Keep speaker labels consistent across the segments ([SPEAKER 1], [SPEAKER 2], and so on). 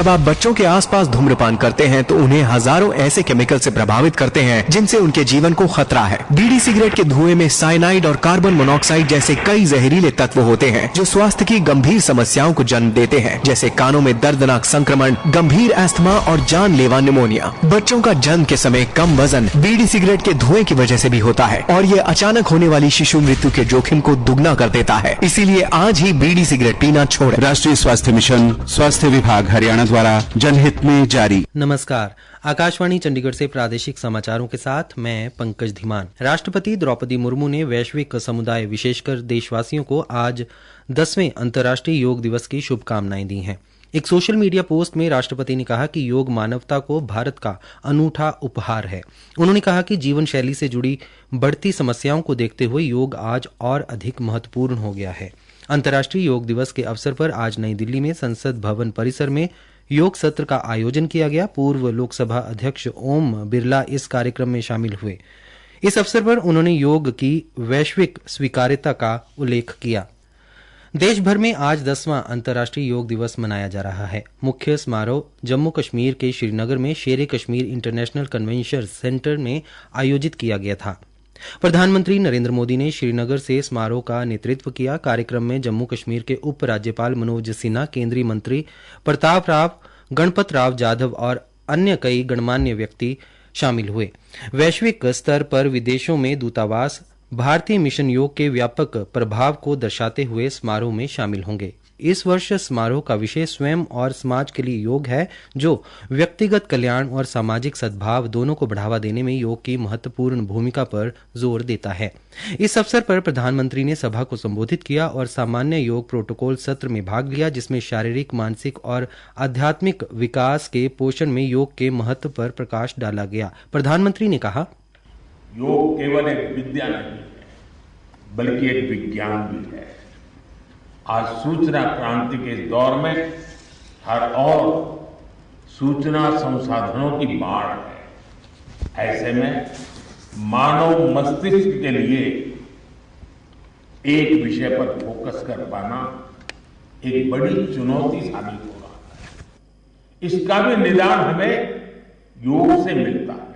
[SPEAKER 1] जब आप बच्चों के आसपास धूम्रपान करते हैं तो उन्हें हजारों ऐसे केमिकल से प्रभावित करते हैं जिनसे उनके जीवन को खतरा है। बीड़ी सिगरेट के धुएं में साइनाइड और कार्बन मोनोऑक्साइड जैसे कई जहरीले तत्व होते हैं जो स्वास्थ्य की गंभीर समस्याओं को जन्म देते हैं, जैसे कानों में दर्दनाक संक्रमण, गंभीर अस्थमा और जानलेवा निमोनिया। बच्चों का जन्म के समय कम वजन बीड़ी सिगरेट के धुएं की वजह से भी होता है और ये अचानक होने वाली शिशु मृत्यु के जोखिम को दुगना कर देता है। इसीलिए आज ही बीड़ी सिगरेट पीना छोड़ें।
[SPEAKER 2] राष्ट्रीय स्वास्थ्य मिशन, स्वास्थ्य विभाग हरियाणा द्वारा जनहित में जारी।
[SPEAKER 3] नमस्कार, आकाशवाणी चंडीगढ़ से प्रादेशिक समाचारों के साथ मैं पंकज धीमान। राष्ट्रपति द्रौपदी मुर्मू ने वैश्विक समुदाय विशेषकर देशवासियों को आज 10वें अंतर्राष्ट्रीय योग दिवस की शुभकामनाएं दी हैं। एक सोशल मीडिया पोस्ट में राष्ट्रपति ने कहा कि योग मानवता को भारत का अनूठा उपहार है। उन्होंने कहा कि जीवन शैली से जुड़ी बढ़ती समस्याओं को देखते हुए योग आज और अधिक महत्वपूर्ण हो गया है। अंतर्राष्ट्रीय योग दिवस के अवसर पर आज नई दिल्ली में संसद भवन परिसर में योग सत्र का आयोजन किया गया। पूर्व लोकसभा अध्यक्ष ओम बिरला इस कार्यक्रम में शामिल हुए। इस अवसर पर उन्होंने योग की वैश्विक स्वीकार्यता का उल्लेख किया। देश भर में आज 10वां अंतर्राष्ट्रीय योग दिवस मनाया जा रहा है। मुख्य समारोह जम्मू कश्मीर के श्रीनगर में शेर कश्मीर इंटरनेशनल कन्वेंशन सेंटर में आयोजित किया गया था। प्रधानमंत्री नरेंद्र मोदी ने श्रीनगर से समारोह का नेतृत्व किया। कार्यक्रम में जम्मू कश्मीर के उप राज्यपाल मनोज सिन्हा, केंद्रीय मंत्री प्रताप राव, गणपत राव जाधव और अन्य कई गणमान्य व्यक्ति शामिल हुए। वैश्विक स्तर पर विदेशों में दूतावास भारतीय मिशन योग के व्यापक प्रभाव को दर्शाते हुए समारोह में शामिल होंगे। इस वर्ष समारोह का विषय स्वयं और समाज के लिए योग है, जो व्यक्तिगत कल्याण और सामाजिक सद्भाव दोनों को बढ़ावा देने में योग की महत्वपूर्ण भूमिका पर जोर देता है। इस अवसर पर प्रधानमंत्री ने सभा को संबोधित किया और सामान्य योग प्रोटोकॉल सत्र में भाग लिया, जिसमें शारीरिक, मानसिक और आध्यात्मिक विकास के पोषण में योग के महत्व पर प्रकाश डाला गया। प्रधानमंत्री ने कहा,
[SPEAKER 4] योग केवल एक विद्या नहीं है बल्कि एक विज्ञान भी है। आज सूचना क्रांति के दौर में हर ओर सूचना संसाधनों की बाढ़ है। ऐसे में मानव मस्तिष्क के लिए एक विषय पर फोकस कर पाना एक बड़ी चुनौती साबित हो रहा है। इसका भी निदान हमें योग से मिलता है।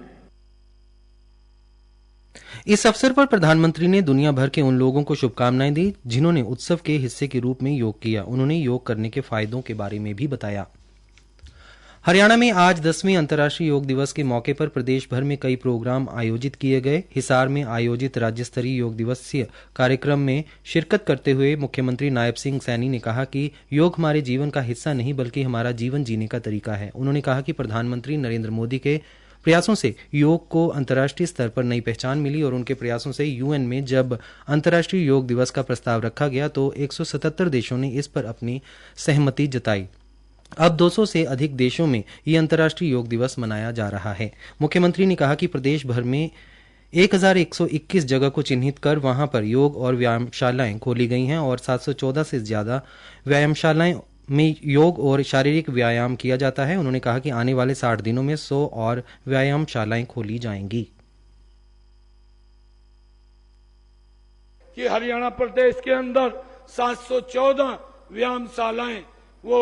[SPEAKER 3] इस अवसर पर प्रधानमंत्री ने दुनिया भर के उन लोगों को शुभकामनाएं दी जिन्होंने उत्सव के हिस्से के रूप में योग किया। उन्होंने योग करने के फायदों के बारे में भी बताया। हरियाणा में आज 10वें अंतर्राष्ट्रीय योग दिवस के मौके पर प्रदेश भर में कई प्रोग्राम आयोजित किए गए। हिसार में आयोजित राज्य स्तरीय योग दिवसीय कार्यक्रम में शिरकत करते हुए मुख्यमंत्री नायब सिंह सैनी ने कहा कि योग हमारे जीवन का हिस्सा नहीं बल्कि हमारा जीवन जीने का तरीका है। उन्होंने कहा कि प्रधानमंत्री नरेंद्र मोदी के प्रयासों से योग को अंतर्राष्ट्रीय स्तर पर नई पहचान मिली और उनके प्रयासों से यूएन में जब अंतर्राष्ट्रीय योग दिवस का प्रस्ताव रखा गया तो 177 देशों ने इस पर अपनी सहमति जताई। अब 200 से अधिक देशों में ये अंतर्राष्ट्रीय योग दिवस मनाया जा रहा है। मुख्यमंत्री ने कहा कि प्रदेश भर में 1121 जगह को चिन्हित कर वहां पर योग और व्यायामशालाएं खोली गई हैं और 714 से ज्यादा व्यायामशालाएं में योग और शारीरिक व्यायाम किया जाता है। उन्होंने कहा कि आने वाले 60 दिनों में 100 और व्यायामशालाएं खोली जाएंगी।
[SPEAKER 5] कि हरियाणा प्रदेश के अंदर 714 व्यायामशालाएं वो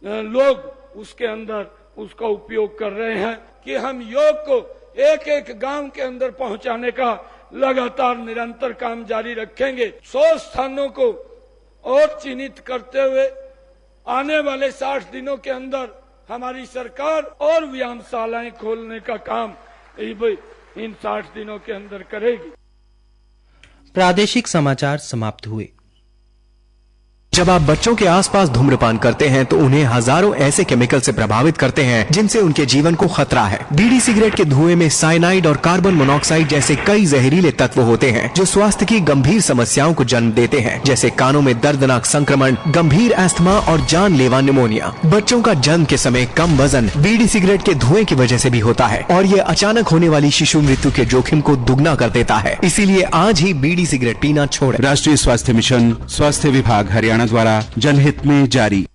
[SPEAKER 5] लोग उसके अंदर उसका उपयोग कर रहे हैं कि हम योग को एक एक गांव के अंदर पहुंचाने का लगातार निरंतर काम जारी रखेंगे। 100 स्थानों को और चिन्हित करते हुए आने वाले 60 दिनों के अंदर हमारी सरकार और व्यायामशालाएं खोलने का काम इन 60 दिनों के अंदर करेगी।
[SPEAKER 3] प्रादेशिक समाचार समाप्त हुए।
[SPEAKER 1] जब आप बच्चों के आसपास धूम्रपान करते हैं तो उन्हें हजारों ऐसे केमिकल से प्रभावित करते हैं जिनसे उनके जीवन को खतरा है। बीड़ी सिगरेट के धुएं में साइनाइड और कार्बन मोनोऑक्साइड जैसे कई जहरीले तत्व होते हैं जो स्वास्थ्य की गंभीर समस्याओं को जन्म देते हैं, जैसे कानों में दर्दनाक संक्रमण, गंभीर अस्थमा और जानलेवा निमोनिया। बच्चों का जन्म के समय कम वजन बीड़ी सिगरेट के धुएं की वजह से भी होता है और ये अचानक होने वाली शिशु मृत्यु के जोखिम को दुगना कर देता है। इसीलिए आज ही बीड़ी सिगरेट पीना छोड़ें।
[SPEAKER 2] राष्ट्रीय स्वास्थ्य मिशन, स्वास्थ्य विभाग हरियाणा द्वारा जनहित में जारी।